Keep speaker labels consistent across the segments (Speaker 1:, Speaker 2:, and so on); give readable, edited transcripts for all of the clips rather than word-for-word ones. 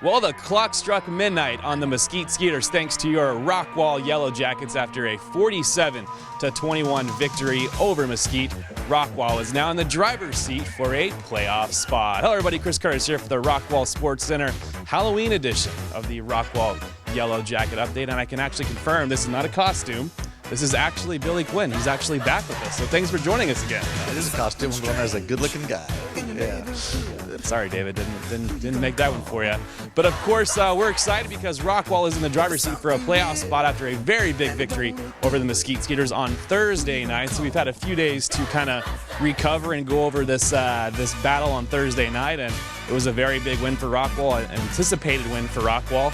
Speaker 1: Well, the clock struck midnight on the Mesquite Skeeters thanks to your Rockwall Yellowjackets after a 47-21 victory over Mesquite. Rockwall is now in the driver's seat for a playoff spot. Hello everybody, Chris Curtis here for the Rockwall Sportscenter Halloween edition of the Rockwall Yellowjacket update, and I can actually confirm this is not a costume. This is actually Billy Quinn. He's actually back with us, so thanks for joining us again.
Speaker 2: It is a costume. I'm going as a good-looking guy. Yeah.
Speaker 1: Sorry, David, didn't make that one for you. But of course, we're excited because Rockwall is in the driver's seat for a playoff spot after a very big victory over the Mesquite Skeeters on Thursday night. So we've had a few days to kind of recover and go over this battle on Thursday night, and it was a very big win for Rockwall, an anticipated win for Rockwall.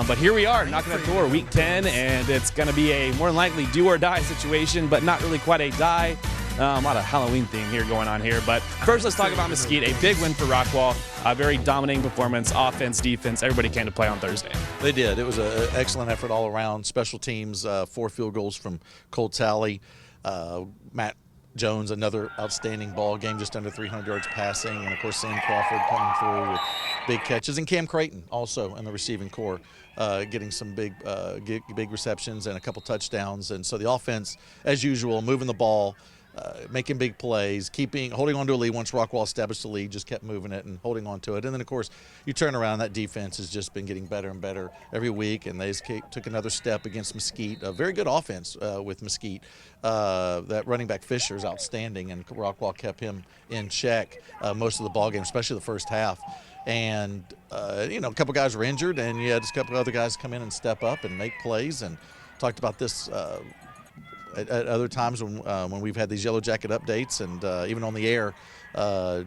Speaker 1: But here we are, knocking at the door, week 10, and it's going to be a more than likely do-or-die situation, but not really quite a die. A lot of Halloween theme here going on here. But first, let's talk about Mesquite. A big win for Rockwall, a very dominating performance, offense, defense. Everybody came to play on Thursday.
Speaker 2: They did. It was an excellent effort all around. Special teams, 4 field goals from Cole Talley. Matt Jones, another outstanding ball game, just under 300 yards passing. And, of course, Sam Crawford coming through with big catches. And Cam Creighton also in the receiving corps, getting some big receptions and a couple touchdowns. And so the offense, as usual, moving the ball, making big plays, holding on to a lead. Once Rockwall established the lead, just kept moving it and holding on to it. And then, of course, you turn around, that defense has just been getting better and better every week, and they just took another step against Mesquite. A very good offense with Mesquite. That running back Fisher is outstanding, and Rockwall kept him in check most of the ball game, especially the first half. And, a couple guys were injured, and you had a couple other guys come in and step up and make plays. And talked about this at other times when we've had these Yellowjacket updates, and even on the air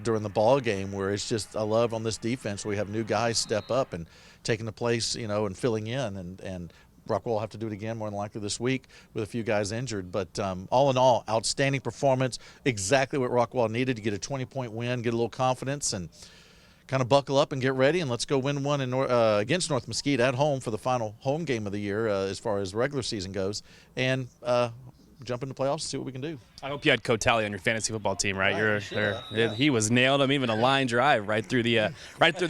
Speaker 2: during the ball game, where it's just I love on this defense where we have new guys step up and taking the place, and filling in, and Rockwall will have to do it again more than likely this week with a few guys injured. But all in all, outstanding performance, exactly what Rockwall needed to get a 20-point win, get a little confidence, and kind of buckle up and get ready, and let's go win one against North Mesquite at home for the final home game of the year as far as regular season goes, and jump into playoffs and see what we can do.
Speaker 1: I hope you had Coach Talley on your fantasy football team, right?
Speaker 2: Yeah.
Speaker 1: He was nailed him, even a line drive right through the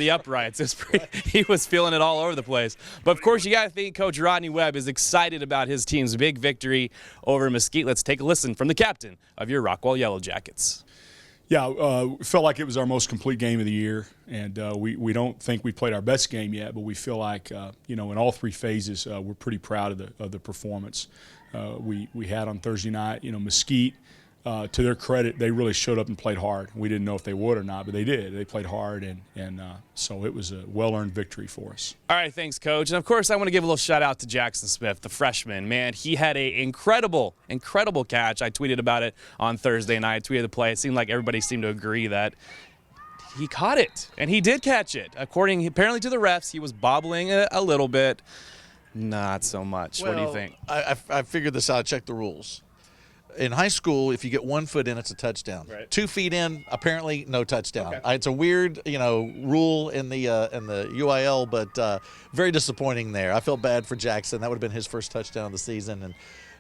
Speaker 1: uprights. He was feeling it all over the place. But of course, you got to think Coach Rodney Webb is excited about his team's big victory over Mesquite. Let's take a listen from the captain of your Rockwall Yellowjackets.
Speaker 3: Yeah, felt like it was our most complete game of the year, and we don't think we played our best game yet, but we feel like in all 3 phases we're pretty proud of the performance we had on Thursday night. Mesquite, to their credit, they really showed up and played hard. We didn't know if they would or not, but they did. They played hard, and so it was a well-earned victory for us.
Speaker 1: All right, thanks, Coach. And, of course, I want to give a little shout-out to Jackson Smith, the freshman. Man, he had an incredible catch. I tweeted about it on Thursday night. I tweeted the play. It seemed like everybody seemed to agree that he caught it, and he did catch it. Apparently to the refs, he was bobbling a little bit. Not so much.
Speaker 2: Well,
Speaker 1: what do you think?
Speaker 2: I figured this out. I checked the rules. In high school, if you get 1 foot in, it's a touchdown.
Speaker 1: Right.
Speaker 2: 2 feet in, apparently no touchdown.
Speaker 1: Okay.
Speaker 2: It's a weird, rule in the UIL, but very disappointing there. I felt bad for Jackson. That would have been his first touchdown of the season, and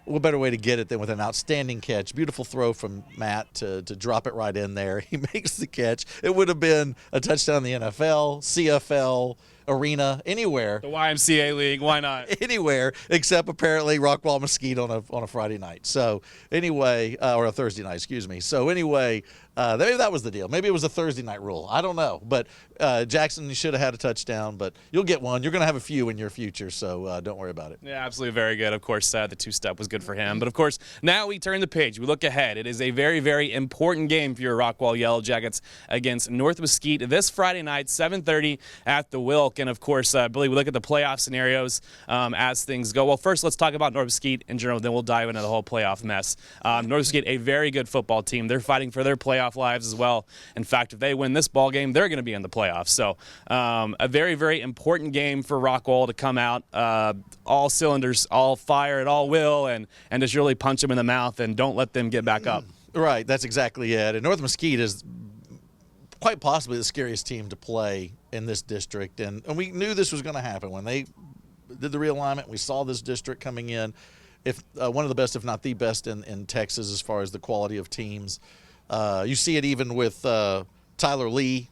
Speaker 2: what better way to get it than with an outstanding catch? Beautiful throw from Matt to drop it right in there. He makes the catch. It would have been a touchdown in the NFL, CFL, arena, anywhere.
Speaker 1: The YMCA League, why not?
Speaker 2: Anywhere except apparently Rockwall Mesquite on a Friday night. So anyway, or a Thursday night, excuse me. So anyway, maybe that was the deal. Maybe it was a Thursday night rule. I don't know. But Jackson, you should have had a touchdown, but you'll get one. You're going to have a few in your future, so don't worry about it.
Speaker 1: Yeah, absolutely very good. Of course, the 2-step was good for him. But, of course, now we turn the page. We look ahead. It is a very, very important game for your Rockwall Yellowjackets against North Mesquite this Friday night, 7:30 at the Wilk. And, of course, Billy, we look at the playoff scenarios as things go. Well, first, let's talk about North Mesquite in general, then we'll dive into the whole playoff mess. North Mesquite, a very good football team. They're fighting for their playoff lives as well. In fact, if they win this ball game, they're going to be in the playoffs. So a very, very important game for Rockwall to come out all cylinders, all fire at all will, and just really punch them in the mouth and don't let them get back up.
Speaker 2: Right, that's exactly it. And North Mesquite is quite possibly the scariest team to play in this district, and we knew this was going to happen when they did the realignment. We saw this district coming in, if one of the best, if not the best, in Texas as far as the quality of teams. You see it even with Tyler Lee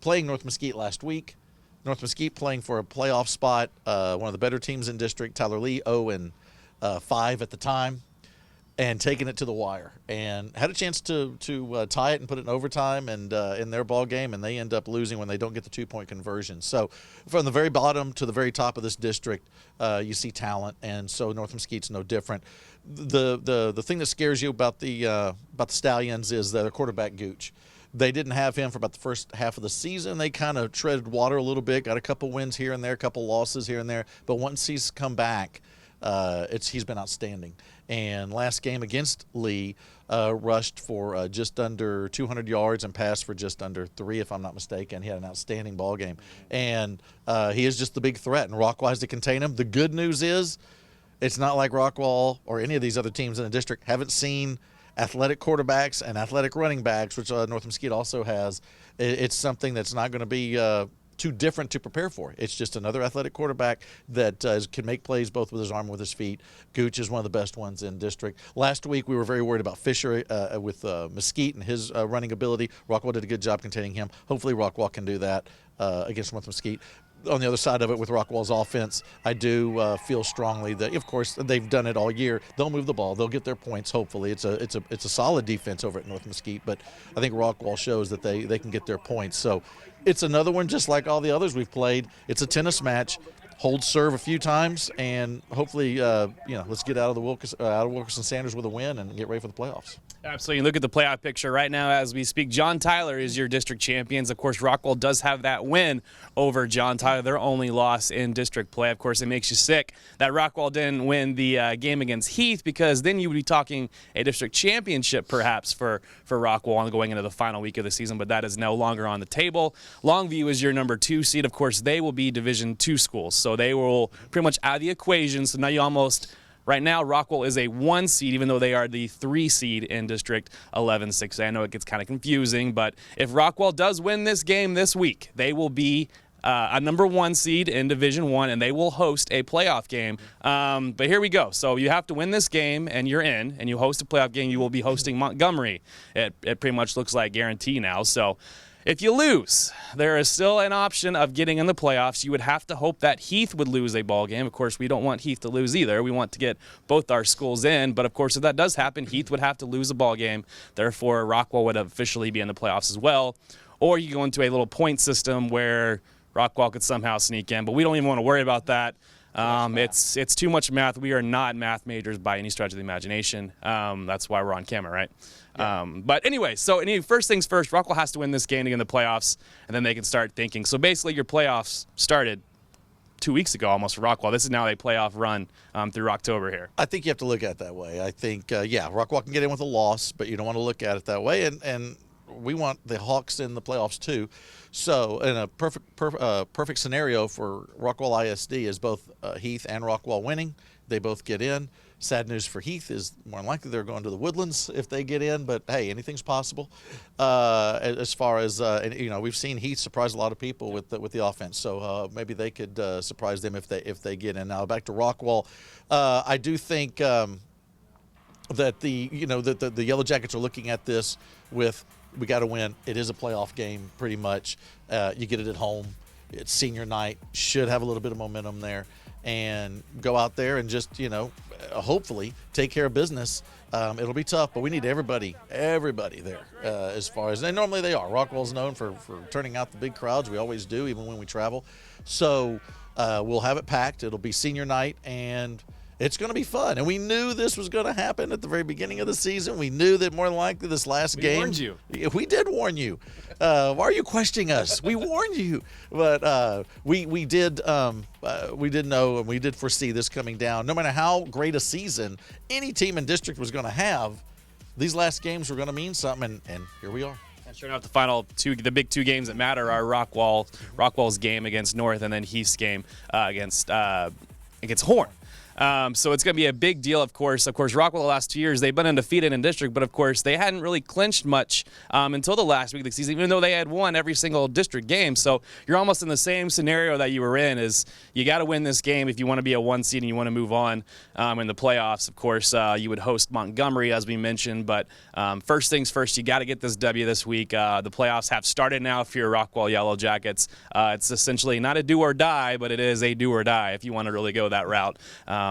Speaker 2: playing North Mesquite last week. North Mesquite playing for a playoff spot, one of the better teams in district. Tyler Lee 0-5 at the time, and taking it to the wire, and had a chance to tie it and put it in overtime and in their ball game, and they end up losing when they don't get the 2-point conversion. So from the very bottom to the very top of this district, you see talent, and so North Mesquite's no different. The thing that scares you about the Stallions is their quarterback Gooch. They didn't have him for about the first half of the season. They kind of treaded water a little bit, got a couple wins here and there, a couple losses here and there, but once he's come back, he's been outstanding. And last game against Lee, rushed for just under 200 yards and passed for just under 3, if I'm not mistaken. He had an outstanding ball game. And he is just the big threat, and Rockwall has to contain him. The good news is it's not like Rockwall or any of these other teams in the district haven't seen athletic quarterbacks and athletic running backs, which North Mesquite also has. It's something that's not going to be too different to prepare for. It's just another athletic quarterback that can make plays both with his arm and with his feet. Gooch is one of the best ones in district. Last week we were very worried about Fisher with Mesquite and his running ability. Rockwall did a good job containing him. Hopefully Rockwall can do that against North Mesquite. On the other side of it, with Rockwall's offense, I do feel strongly that, of course, they've done it all year. They'll move the ball. They'll get their points. Hopefully, it's a solid defense over at North Mesquite. But I think Rockwall shows that they can get their points. So it's another one just like all the others we've played. It's a tennis match. Hold serve a few times, and hopefully, let's get out of Wilkerson Sanders with a win and get ready for the playoffs.
Speaker 1: Absolutely. Look at the playoff picture right now as we speak. John Tyler is your district champions. Of course, Rockwall does have that win over John Tyler, their only loss in district play. Of course, it makes you sick that Rockwall didn't win the game against Heath, because then you would be talking a district championship perhaps for Rockwall going into the final week of the season, but that is no longer on the table. Longview is your number 2 seed. Of course, they will be Division II schools, so they will pretty much out of the equation. So now you almost... Right now, Rockwall is a 1 seed, even though they are the 3 seed in District 11-6A. I know it gets kind of confusing, but if Rockwall does win this game this week, they will be a number 1 seed in Division 1, and they will host a playoff game. But here we go. So you have to win this game, and you're in, and you host a playoff game. You will be hosting Montgomery. It pretty much looks like guarantee now. So if you lose, there is still an option of getting in the playoffs. You would have to hope that Heath would lose a ball game. Of course, we don't want Heath to lose either. We want to get both our schools in. But, of course, if that does happen, Heath would have to lose a ball game. Therefore, Rockwall would officially be in the playoffs as well. Or you go into a little point system where Rockwall could somehow sneak in. But we don't even want to worry about that. It's too much math. We are not math majors by any stretch of the imagination. That's why we're on camera, right? Yeah. But anyway, first things first, Rockwall has to win this game to get in the playoffs, and then they can start thinking. So basically your playoffs started 2 weeks ago almost for Rockwall. This is now a playoff run through October here.
Speaker 2: I think you have to look at it that way. I think, Rockwall can get in with a loss, but you don't want to look at it that way. And we want the Hawks in the playoffs too. So in a perfect scenario for Rockwall ISD is both Heath and Rockwall winning. They both get in. Sad news for Heath is more than likely they're going to the Woodlands if they get in, but hey, anything's possible. As far as we've seen Heath surprise a lot of people with the offense, so maybe they could surprise them if they get in. Now back to Rockwall, I do think that the Yellowjackets are looking at this with, we got to win. It is a playoff game, pretty much. You get it at home. It's senior night. Should have a little bit of momentum there, and go out there and just hopefully take care of business. It'll be tough, but we need everybody there. As far as, and normally they are. Rockwall's known for turning out the big crowds. We always do, even when we travel. So we'll have it packed. It'll be senior night, and it's going to be fun. And we knew this was going to happen at the very beginning of the season. We knew that more than likely this last game. We
Speaker 1: warned you.
Speaker 2: We did warn you. Why are you questioning us? We warned you. But we did know, and we did foresee this coming down. No matter how great a season any team in district was going to have, these last games were going to mean something, and here we are.
Speaker 1: And sure enough, the big 2 games that matter are Rockwall's game against North, and then Heath's game against Horn. So it's going to be a big deal, of course. Rockwall the last 2 years, they've been undefeated in district, but of course they hadn't really clinched much until the last week of the season, even though they had won every single district game. So you're almost in the same scenario that you were in, is you got to win this game if you want to be a 1 seed and you want to move on in the playoffs. Of course, you would host Montgomery, as we mentioned, but first things first, you got to get this W this week. The playoffs have started now for your Rockwall Yellowjackets. It's essentially not a do or die, but it is a do or die if you want to really go that route.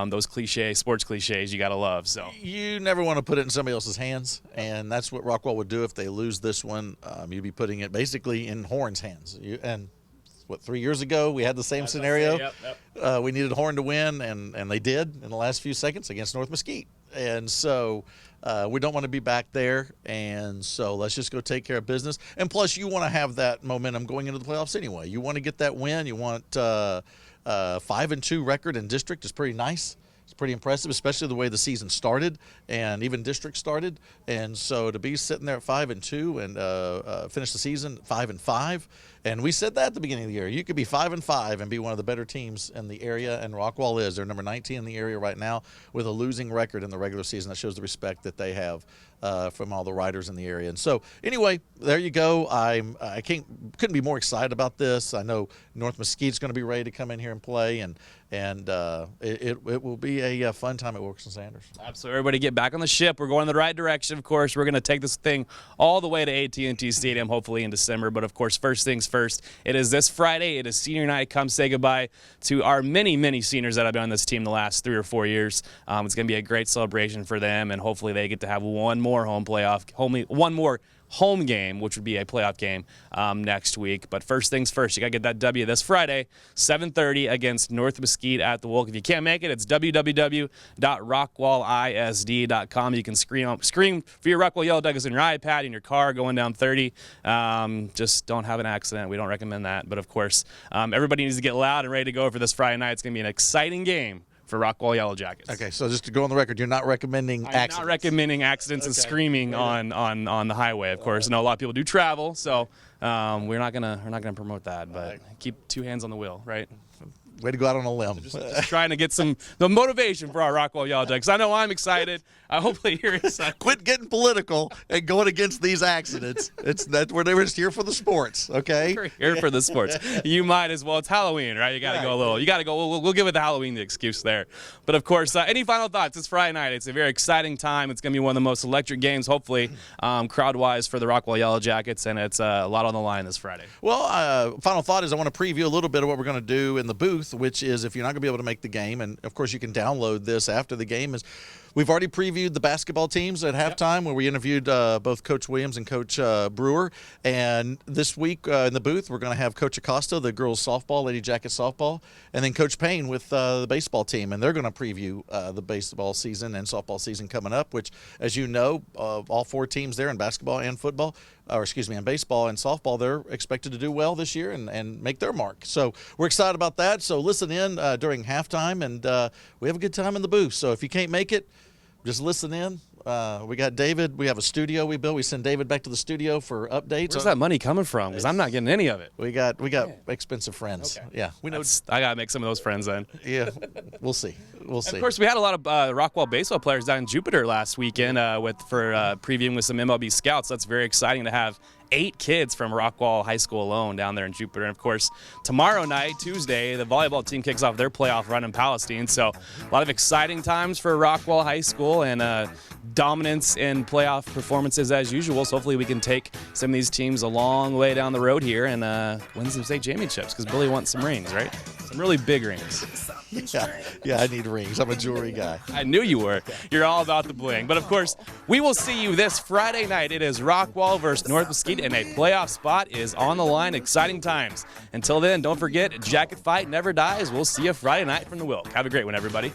Speaker 1: Those sports cliches you got to love. So
Speaker 2: you never want to put it in somebody else's hands, and that's what Rockwall would do if they lose this one. You'd be putting it basically in Horn's hands. 3 years ago we had the same scenario. Yep. We needed Horn to win, and they did in the last few seconds against North Mesquite. And so we don't want to be back there, and so let's just go take care of business. And plus, you want to have that momentum going into the playoffs anyway. You want to get that win. You want 5-2 record in district is pretty nice. It's pretty impressive, especially the way the season started and even district started. And so to be sitting there at 5-2 and finish the season 5-5, and we said that at the beginning of the year. You could be 5-5 and be one of the better teams in the area, and Rockwall is. They're number 19 in the area right now with a losing record in the regular season. That shows the respect that they have from all the riders in the area. And so anyway, there you go. I couldn't be more excited about this. I know North Mesquite's going to be ready to come in here and play, and it will be a fun time at Wilkerson Sanders.
Speaker 1: Absolutely. Everybody get back on the ship. We're going in the right direction, of course. We're going to take this thing all the way to AT&T Stadium, hopefully in December. But, of course, first things first, it is this Friday. It is senior night. Come say goodbye to our many, many seniors that have been on this team the last 3 or 4 years. It's going to be a great celebration for them, and hopefully they get to have one more home game, which would be a playoff game next week. But first things first, you got to get that W this Friday, 7:30 against North Mesquite at the Wilk. If you can't make it, it's www.rockwallisd.com. You can scream for your Rockwall Yellowjackets in your iPad, in your car, going down 30. Just don't have an accident. We don't recommend that. But, of course, everybody needs to get loud and ready to go for this Friday night. It's going to be an exciting game for Rockwall Yellowjackets.
Speaker 2: Okay, so just to go on the record, you're not recommending accidents?
Speaker 1: I'm not recommending accidents and screaming on the highway, of course. I know a lot of people do travel, so we're not gonna promote that. But keep 2 hands on the wheel, right?
Speaker 2: Way to go out on a limb.
Speaker 1: Just trying to get the motivation for our Rockwall Yellowjackets. I know I'm excited. Hopefully you're excited.
Speaker 2: Quit getting political and going against these accidents. We're just here for the sports, okay?
Speaker 1: We're here for the sports. You might as well. It's Halloween, right? You got to go a little. You got to go. We'll give it the Halloween excuse there. But, of course, any final thoughts? It's Friday night. It's a very exciting time. It's going to be one of the most electric games, hopefully, crowd-wise for the Rockwall Yellowjackets, and it's a lot on the line this Friday.
Speaker 2: Well, final thought is I want to preview a little bit of what we're going to do in the booth, which is if you're not going to be able to make the game, and, of course, you can download this after the game, is we've already previewed the basketball teams at halftime where we interviewed both Coach Williams and Coach Brewer. And this week in the booth, we're going to have Coach Acosta, the girls softball, Lady Jacket softball, and then Coach Payne with the baseball team. And they're going to preview the baseball season and softball season coming up, which, as you know, all 4 teams there in basketball and football, in baseball and softball, they're expected to do well this year and make their mark. So we're excited about that. So listen in during halftime, and we have a good time in the booth. So if you can't make it, just listen in. We got David. We have a studio we built. We send David back to the studio for updates.
Speaker 1: Where's that money coming from? Because I'm not getting any of it.
Speaker 2: We got expensive friends. Okay. Yeah, we know.
Speaker 1: I gotta make some of those friends then.
Speaker 2: Yeah, we'll see. We'll see.
Speaker 1: Of course, we had a lot of Rockwall baseball players down in Jupiter last weekend for previewing with some MLB scouts. That's very exciting to have 8 kids from Rockwall High School alone down there in Jupiter. And, of course, tomorrow night, Tuesday, the volleyball team kicks off their playoff run in Palestine. So a lot of exciting times for Rockwall High School and dominance in playoff performances as usual. So hopefully we can take some of these teams a long way down the road here and win some state championships because Billy wants some rings, right? Some really big rings.
Speaker 2: Yeah, I need rings. I'm a jewelry guy.
Speaker 1: I knew you were. You're all about the bling. But, of course, we will see you this Friday night. It is Rockwall versus North Mesquite, and a playoff spot is on the line. Exciting times. Until then, don't forget, Jacket Fight never dies. We'll see you Friday night from the Wilk. Have a great one, everybody.